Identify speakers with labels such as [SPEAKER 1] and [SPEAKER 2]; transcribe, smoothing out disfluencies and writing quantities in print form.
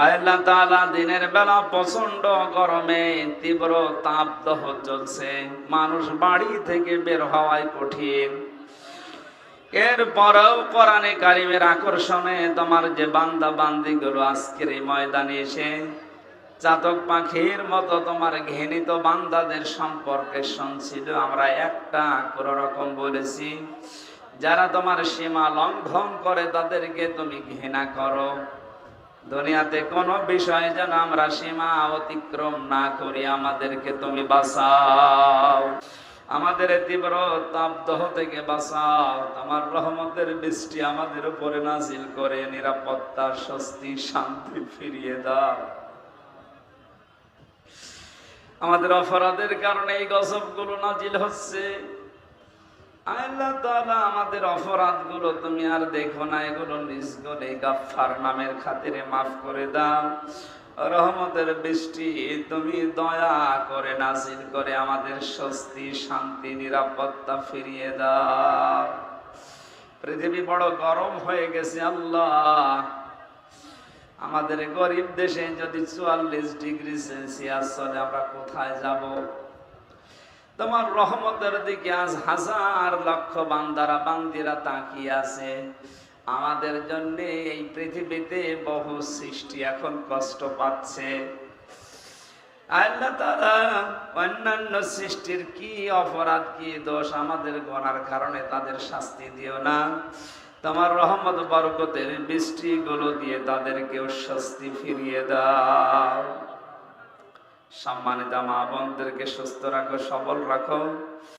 [SPEAKER 1] আল্লাহ তাআলা দিনের বেলা প্রচন্ড গরমে তীব্র তাপদাহ চলছে, মানুষ বাড়ি থেকে বের হওয়াই কঠিন। এরপরেও কোরআনে কারিমের আকর্ষণে তোমার যে বান্দা বান্দিগুলো আজকের এই ময়দানে এসে চাতক পাখির মতো তোমার ঘৃণিত বান্দাদের সম্পর্কে শুনছিল, আমরা একটা কোনো রকম বলেছি, যারা তোমার সীমা লঙ্ঘন করে তাদেরকে তুমি ঘৃণা করো। দুনিয়াতে কোনো বিষয় যেন আমরা সীমা অতিক্রম না করি, আমাদেরকে তুমি বাঁচাও, আমাদের তীব্র তাপদাহ থেকে বাঁচাও। তোমার রহমতের বৃষ্টি আমাদের উপরে নাজিল করে নিরাপত্তা, স্বস্তি, শান্তি ফিরিয়ে দাও। আমাদের অপরাধের কারণে এই গজবগুলো নাজিল হচ্ছে। আল্লাহ তাআলা আমাদের অপরাধগুলো তুমি আর দেখো না, এগুলো নিজ গুণে গাফফার নামের খাতিরে মাফ করে দাও। রহমতের বৃষ্টি তুমি দয়া করে নাজিল করে আমাদের স্বস্তি, শান্তি, নিরাপত্তা ফিরিয়ে দাও। পৃথিবী বড় গরম হয়ে গেছে আল্লাহ, আমাদের গরিব দেশে যদি 44 ডিগ্রি সেলসিয়াস চলে আমরা কোথায় যাব? তোমার রহমতের দিকে আজ হাজার লক্ষ বান্দারা বান্দিরা তাকিয়ে আছে। আমাদের জন্য এই পৃথিবীতে বহু সৃষ্টি এখন কষ্ট পাচ্ছে। আল্লাহ তাআলা অন্যান্য সৃষ্টির কি অপরাধ, কি দোষ আমাদের গোনার কারণে তাদের শাস্তি দিও না। তোমার রহমত বরকতের বৃষ্টিগুলো দিয়ে তাদেরকেও স্বস্তি ফিরিয়ে দাও। সম্মানিত মা বোনদেরকে সুস্থ রাখো, সবল রাখো।